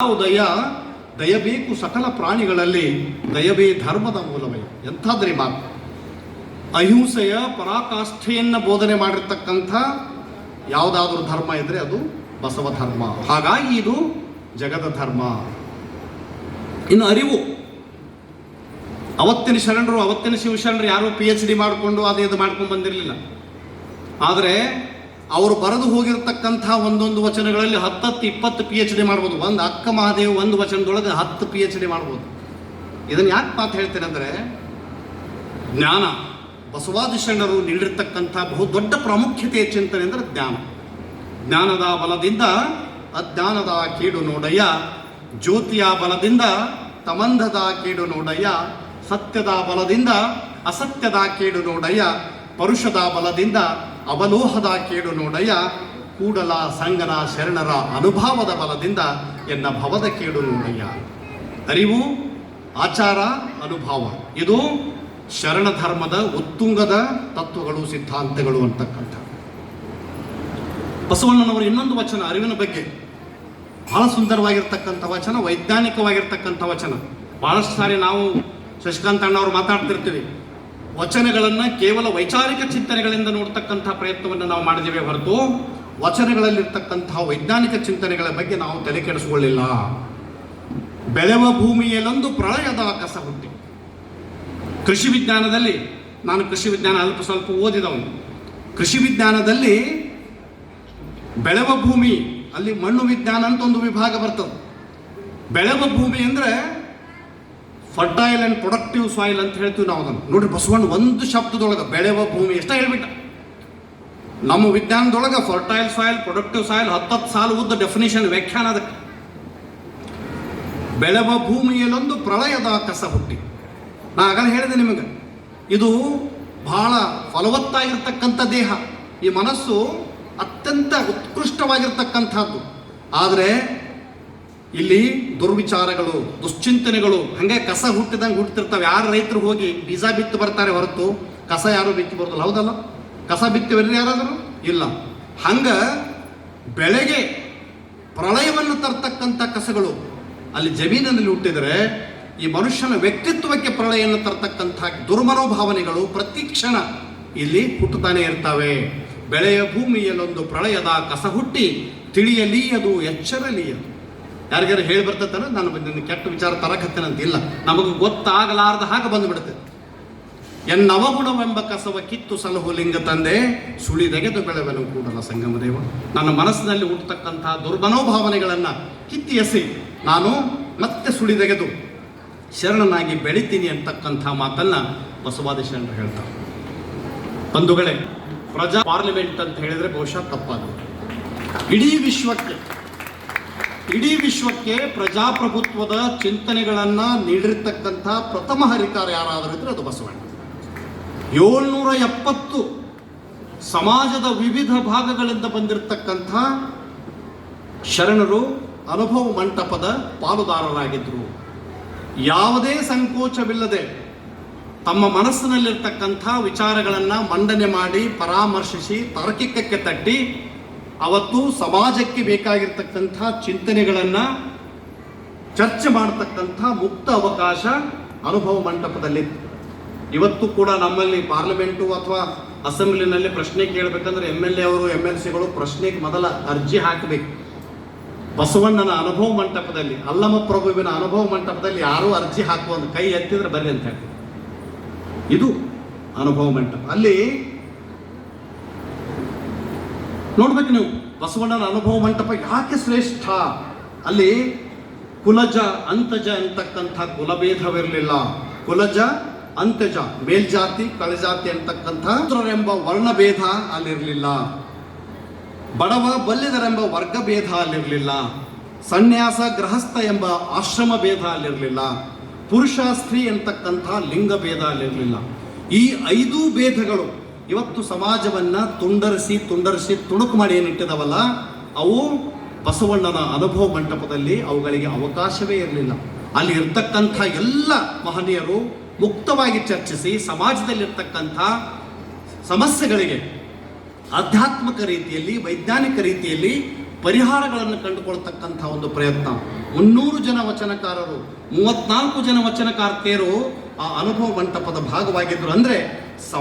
ದಯ ದಯಬೇಕು ಸಕಲ ಪ್ರಾಣಿಗಳಲ್ಲಿ ದಯವೇ ಧರ್ಮದ ಮೂಲವೇ. ಎಂಥದ್ರಿ ಮಾತು! ಅಹಿಂಸೆಯ ಪರಾಕಾಷ್ಠೆಯನ್ನು ಬೋಧನೆ ಮಾಡಿರ್ತಕ್ಕಂಥ ಯಾವುದಾದ್ರೂ ಧರ್ಮ ಇದ್ರೆ ಅದು ಬಸವ ಧರ್ಮ. ಹಾಗಾಗಿ ಇದು ಜಗದ ಧರ್ಮ. ಇನ್ನು ಅರಿವು, ಅವತ್ತಿನ ಶರಣರು, ಅವತ್ತಿನ ಶಿವಶರಣರು ಯಾರೋ PhD ಮಾಡಿಕೊಂಡು ಇದು ಮಾಡ್ಕೊಂಡು ಬಂದಿರಲಿಲ್ಲ. ಆದರೆ ಅವರು ಬರೆದು ಹೋಗಿರ್ತಕ್ಕಂಥ ಒಂದೊಂದು ವಚನಗಳಲ್ಲಿ 10-20 PhD ಮಾಡ್ಬೋದು. ಒಂದು ಅಕ್ಕ ಮಹಾದೇವ್ ಒಂದು ವಚನದೊಳಗೆ 10 PhD ಮಾಡ್ಬೋದು. ಇದನ್ನು ಯಾಕೆ ಮಾತು ಹೇಳ್ತೇನೆ ಅಂದರೆ, ಜ್ಞಾನ, ಬಸವಾದಿ ಶರಣರು ನೀಡಿರ್ತಕ್ಕಂಥ ಬಹು ದೊಡ್ಡ ಪ್ರಾಮುಖ್ಯತೆಯ ಚಿಂತನೆ ಅಂದರೆ ಜ್ಞಾನ. ಜ್ಞಾನದ ಬಲದಿಂದ ಅಜ್ಞಾನದ ಕೇಡು ನೋಡಯ್ಯ, ಜ್ಯೋತಿಯ ಬಲದಿಂದ ತಮಂಧದ ಕೇಡು ನೋಡಯ್ಯ, ಸತ್ಯದ ಬಲದಿಂದ ಅಸತ್ಯದ ಕೇಡು ನೋಡಯ್ಯ, ಪರುಷದ ಬಲದಿಂದ ಅವಲೋಹದ ಕೇಡು ನೋಡಯ್ಯ, ಕೂಡಲ ಸಂಗನ ಶರಣರ ಅನುಭವದ ಬಲದಿಂದ ಎನ್ನ ಭವದ ಕೇಡು ನೋಡಯ್ಯ. ಅರಿವು, ಆಚಾರ, ಅನುಭವ, ಇದು ಶರಣ ಧರ್ಮದ ಉತ್ತುಂಗದ ತತ್ವಗಳು, ಸಿದ್ಧಾಂತಗಳು ಅಂತಕ್ಕಂಥ. ಬಸವಣ್ಣನವರು ಇನ್ನೊಂದು ವಚನ ಅರಿವಿನ ಬಗ್ಗೆ ಬಹಳ ಸುಂದರವಾಗಿರ್ತಕ್ಕಂಥ ವಚನ, ವೈಜ್ಞಾನಿಕವಾಗಿರ್ತಕ್ಕಂಥ ವಚನ. ಬಹಳಷ್ಟು ಸಾರಿ ನಾವು ಶಶಿಕಾಂತ್ ಅಣ್ಣವರು ಮಾತಾಡ್ತಿರ್ತೀವಿ, ವಚನಗಳನ್ನು ಕೇವಲ ವೈಚಾರಿಕ ಚಿಂತನೆಗಳಿಂದ ನೋಡ್ತಕ್ಕಂಥ ಪ್ರಯತ್ನವನ್ನು ನಾವು ಮಾಡಿದ್ದೇವೆ ಹೊರತು ವಚನಗಳಲ್ಲಿರ್ತಕ್ಕಂಥ ವೈಜ್ಞಾನಿಕ ಚಿಂತನೆಗಳ ಬಗ್ಗೆ ನಾವು ತಲೆ ಕೆಡಿಸಿಕೊಳ್ಳಿಲ್ಲ. ಬೆಳೆವ ಭೂಮಿಯಲ್ಲೊಂದು ಪ್ರಳಯದ ಕಸ ಹುಟ್ಟಿ. ಕೃಷಿ ವಿಜ್ಞಾನದಲ್ಲಿ, ನಾನು ಕೃಷಿ ವಿಜ್ಞಾನ ಅಲ್ಪ ಸ್ವಲ್ಪ ಓದಿದವನು, ಕೃಷಿ ವಿಜ್ಞಾನದಲ್ಲಿ ಬೆಳೆವ ಭೂಮಿ, ಅಲ್ಲಿ ಮಣ್ಣು ವಿಜ್ಞಾನ ಅಂತ ಒಂದು ವಿಭಾಗ ಬರ್ತದೆ. ಬೆಳೆವ ಭೂಮಿ ಅಂದರೆ ಫರ್ಟೈಲ್ ಆ್ಯಂಡ್ ಪ್ರೊಡಕ್ಟಿವ್ ಸಾಯಿಲ್ ಅಂತ ಹೇಳ್ತೀವಿ ನಾವು ಅದನ್ನು. ನೋಡ್ರಿ, ಬಸವಣ್ಣ ಒಂದು ಶಬ್ದದೊಳಗೆ ಬೆಳೆಯುವ ಭೂಮಿ ಎಷ್ಟ ಹೇಳ್ಬಿಟ್ಟ. ನಮ್ಮ ವಿಜ್ಞಾನದೊಳಗೆ ಫರ್ಟೈಲ್ ಸಾಯಿಲ್, ಪ್ರೊಡಕ್ಟಿವ್ ಸಾಯಿಲ್ 10 ಸಾಲು ಉದ್ದ ಡೆಫಿನೇಷನ್, ವ್ಯಾಖ್ಯಾನ ಅದಕ್ಕೆ. ಬೆಳೆಯುವ ಭೂಮಿಯಲ್ಲೊಂದು ಪ್ರಳಯದ ಕಸ ಹುಟ್ಟಿ. ನಾ ಆಗಲೇ ಹೇಳಿದೆ ನಿಮಗೆ, ಇದು ಬಹಳ ಫಲವತ್ತಾಗಿರ್ತಕ್ಕಂಥ ದೇಹ, ಈ ಮನಸ್ಸು ಅತ್ಯಂತ ಉತ್ಕೃಷ್ಟವಾಗಿರ್ತಕ್ಕಂಥದ್ದು. ಆದರೆ ಇಲ್ಲಿ ದುರ್ವಿಚಾರಗಳು, ದುಶ್ಚಿಂತನೆಗಳು ಹಂಗೆ ಕಸ ಹುಟ್ಟಿದಂಗೆ ಹುಟ್ಟಿರ್ತಾವೆ. ಯಾರು ರೈತರು ಹೋಗಿ ಬೀಜ ಬಿತ್ತಿ ಬರ್ತಾರೆ ಹೊರತು ಕಸ ಯಾರು ಬಿತ್ತಿ ಬರೋದಿಲ್ಲ, ಹೌದಲ್ಲ? ಕಸ ಬಿತ್ತಿವರಿ ಯಾರಾದರೂ ಇಲ್ಲ. ಹಂಗೆ ಬೆಳೆಗೆ ಪ್ರಳಯವನ್ನು ತರ್ತಕ್ಕಂಥ ಕಸಗಳು ಅಲ್ಲಿ ಜಮೀನಿನಲ್ಲಿ ಹುಟ್ಟಿದರೆ, ಈ ಮನುಷ್ಯನ ವ್ಯಕ್ತಿತ್ವಕ್ಕೆ ಪ್ರಳಯವನ್ನು ತರ್ತಕ್ಕಂಥ ದುರ್ಮನೋಭಾವನೆಗಳು ಪ್ರತಿ ಕ್ಷಣ ಇಲ್ಲಿ ಹುಟ್ಟುತ್ತಾನೆ ಇರ್ತವೆ. ಬೆಳೆಯ ಭೂಮಿಯಲ್ಲೊಂದು ಪ್ರಳಯದ ಕಸ ಹುಟ್ಟಿ, ತಿಳಿಯಲೀಯದು ಎಚ್ಚರಲೀಯದು. ಯಾರಿಗಾರು ಹೇಳಿ ಬರ್ತೈತಾನೆ, ನಾನು ನಿನ್ನ ಕೆಟ್ಟ ವಿಚಾರ ತರಕತ್ತೇನಂತಿಲ್ಲ, ನಮಗೆ ಗೊತ್ತಾಗಲಾರ್ದ ಹಾಗೆ ಬಂದುಬಿಡುತ್ತೆ. ಎನ್ನವಗುಣವೆಂಬ ಕಸವ ಕಿತ್ತು ಸಲಹು ಲಿಂಗ ತಂದೆ, ಸುಳಿದೆಗೆದು ಬೆಳೆವನು ಕೂಡಲ ಸಂಗಮದೇವ. ನನ್ನ ಮನಸ್ಸಿನಲ್ಲಿ ಹುಟ್ಟತಕ್ಕಂಥ ದುರ್ಮನೋಭಾವನೆಗಳನ್ನು ಕಿತ್ತಿ ಎಸಿ ನಾನು ಮತ್ತೆ ಸುಳಿದೆಗೆದು ಶರಣನಾಗಿ ಬೆಳಿತೀನಿ ಅಂತಕ್ಕಂಥ ಮಾತನ್ನು ಬಸವಾದಿ ಶರಣರು ಹೇಳ್ತಾರೆ. ಬಂಧುಗಳೇ, ಪ್ರಜಾ ಪಾರ್ಲಿಮೆಂಟ್ ಅಂತ ಹೇಳಿದರೆ ಬಹುಶಃ ತಪ್ಪಾಗುತ್ತೆ. ಇಡೀ ವಿಶ್ವಕ್ಕೆ ಪ್ರಜಾಪ್ರಭುತ್ವದ ಚಿಂತನೆಗಳನ್ನು ನೀಡಿರ್ತಕ್ಕಂಥ ಪ್ರಥಮ ಹರಿಕಾರ ಯಾರಾದರೂ ಇದ್ರೆ ಅದು ಬಸವಣ್ಣ. 770 ಸಮಾಜದ ವಿವಿಧ ಭಾಗಗಳಿಂದ ಬಂದಿರತಕ್ಕಂಥ ಶರಣರು ಅನುಭವ ಮಂಟಪದ ಪಾಲುದಾರರಾಗಿದ್ದರು. ಯಾವುದೇ ಸಂಕೋಚವಿಲ್ಲದೆ ತಮ್ಮ ಮನಸ್ಸಿನಲ್ಲಿರ್ತಕ್ಕಂಥ ವಿಚಾರಗಳನ್ನು ಮಂಡನೆ ಮಾಡಿ, ಪರಾಮರ್ಶಿಸಿ, ತಾರ್ಕಿಕಕ್ಕೆ ತಟ್ಟಿ ಅವತ್ತು ಸಮಾಜಕ್ಕೆ ಬೇಕಾಗಿರ್ತಕ್ಕಂಥ ಚಿಂತನೆಗಳನ್ನು ಚರ್ಚೆ ಮಾಡತಕ್ಕಂಥ ಮುಕ್ತ ಅವಕಾಶ ಅನುಭವ ಮಂಟಪದಲ್ಲಿತ್ತು. ಇವತ್ತು ಕೂಡ ನಮ್ಮಲ್ಲಿ ಪಾರ್ಲಿಮೆಂಟು ಅಥವಾ ಅಸೆಂಬ್ಲಿನಲ್ಲಿ ಪ್ರಶ್ನೆ ಕೇಳಬೇಕಂದ್ರೆ MLA ಅವರು, MLCಗಳು ಪ್ರಶ್ನೆಗೆ ಮೊದಲ ಅರ್ಜಿ ಹಾಕಬೇಕು. ಬಸವಣ್ಣನ ಅನುಭವ ಮಂಟಪದಲ್ಲಿ, ಅಲ್ಲಮ ಪ್ರಭುವಿನ ಅನುಭವ ಮಂಟಪದಲ್ಲಿ ಯಾರೂ ಅರ್ಜಿ ಹಾಕುವಂತ ಕೈ ಎತ್ತಿದ್ರೆ ಬರ್ರಿ ಅಂತ ಹೇಳಿ. ಇದು ಅನುಭವ ಮಂಟಪ. ಅಲ್ಲಿ ನೋಡ್ಬೇಕು ನೀವು, ಬಸವಣ್ಣನ ಅನುಭವ ಮಂಟಪ ಯಾಕೆ ಶ್ರೇಷ್ಠ. ಅಲ್ಲಿ ಕುಲಜ ಅಂತಜ ಅಂತಕ್ಕಂಥ ಕುಲಭೇದವಿರಲಿಲ್ಲ. ಕುಲಜ ಅಂತಜ, ಮೇಲ್ಜಾತಿ ಕಳಜಾತಿ ಅಂತಕ್ಕಂಥ ಎಂಬ ವರ್ಣಭೇದ ಅಲ್ಲಿರಲಿಲ್ಲ. ಬಡವ ಬಲ್ಲಿದರೆಂಬ ವರ್ಗಭೇದ ಅಲ್ಲಿರಲಿಲ್ಲ. ಸನ್ಯಾಸ ಗೃಹಸ್ಥ ಎಂಬ ಆಶ್ರಮ ಭೇದ ಅಲ್ಲಿರಲಿಲ್ಲ. ಪುರುಷ ಸ್ತ್ರೀ ಅಂತಕ್ಕಂಥ ಲಿಂಗ ಭೇದ ಅಲ್ಲಿರಲಿಲ್ಲ. ಈ 5 ಭೇದಗಳು ಇವತ್ತು ಸಮಾಜವನ್ನು ತುಂಡರಿಸಿ ತುಣುಕು ಮಾಡಿ ಏನಿಟ್ಟಿದಾವಲ್ಲ, ಅವು ಬಸವಣ್ಣನ ಅನುಭವ ಮಂಟಪದಲ್ಲಿ ಅವುಗಳಿಗೆ ಅವಕಾಶವೇ ಇರಲಿಲ್ಲ. ಅಲ್ಲಿ ಇರ್ತಕ್ಕಂಥ ಎಲ್ಲ ಮಹನೀಯರು ಮುಕ್ತವಾಗಿ ಚರ್ಚಿಸಿ ಸಮಾಜದಲ್ಲಿರ್ತಕ್ಕಂಥ ಸಮಸ್ಯೆಗಳಿಗೆ ಆಧ್ಯಾತ್ಮಿಕ ರೀತಿಯಲ್ಲಿ, ವೈಜ್ಞಾನಿಕ ರೀತಿಯಲ್ಲಿ ಪರಿಹಾರಗಳನ್ನು ಕಂಡುಕೊಳ್ತಕ್ಕಂಥ ಒಂದು ಪ್ರಯತ್ನ 300 ಜನ ವಚನಕಾರರು, 34 ಜನ ವಚನಕಾರ್ತಿಯರು ಆ ಅನುಭವ ಮಂಟಪದ ಭಾಗವಾಗಿದ್ದರು. ಅಂದರೆ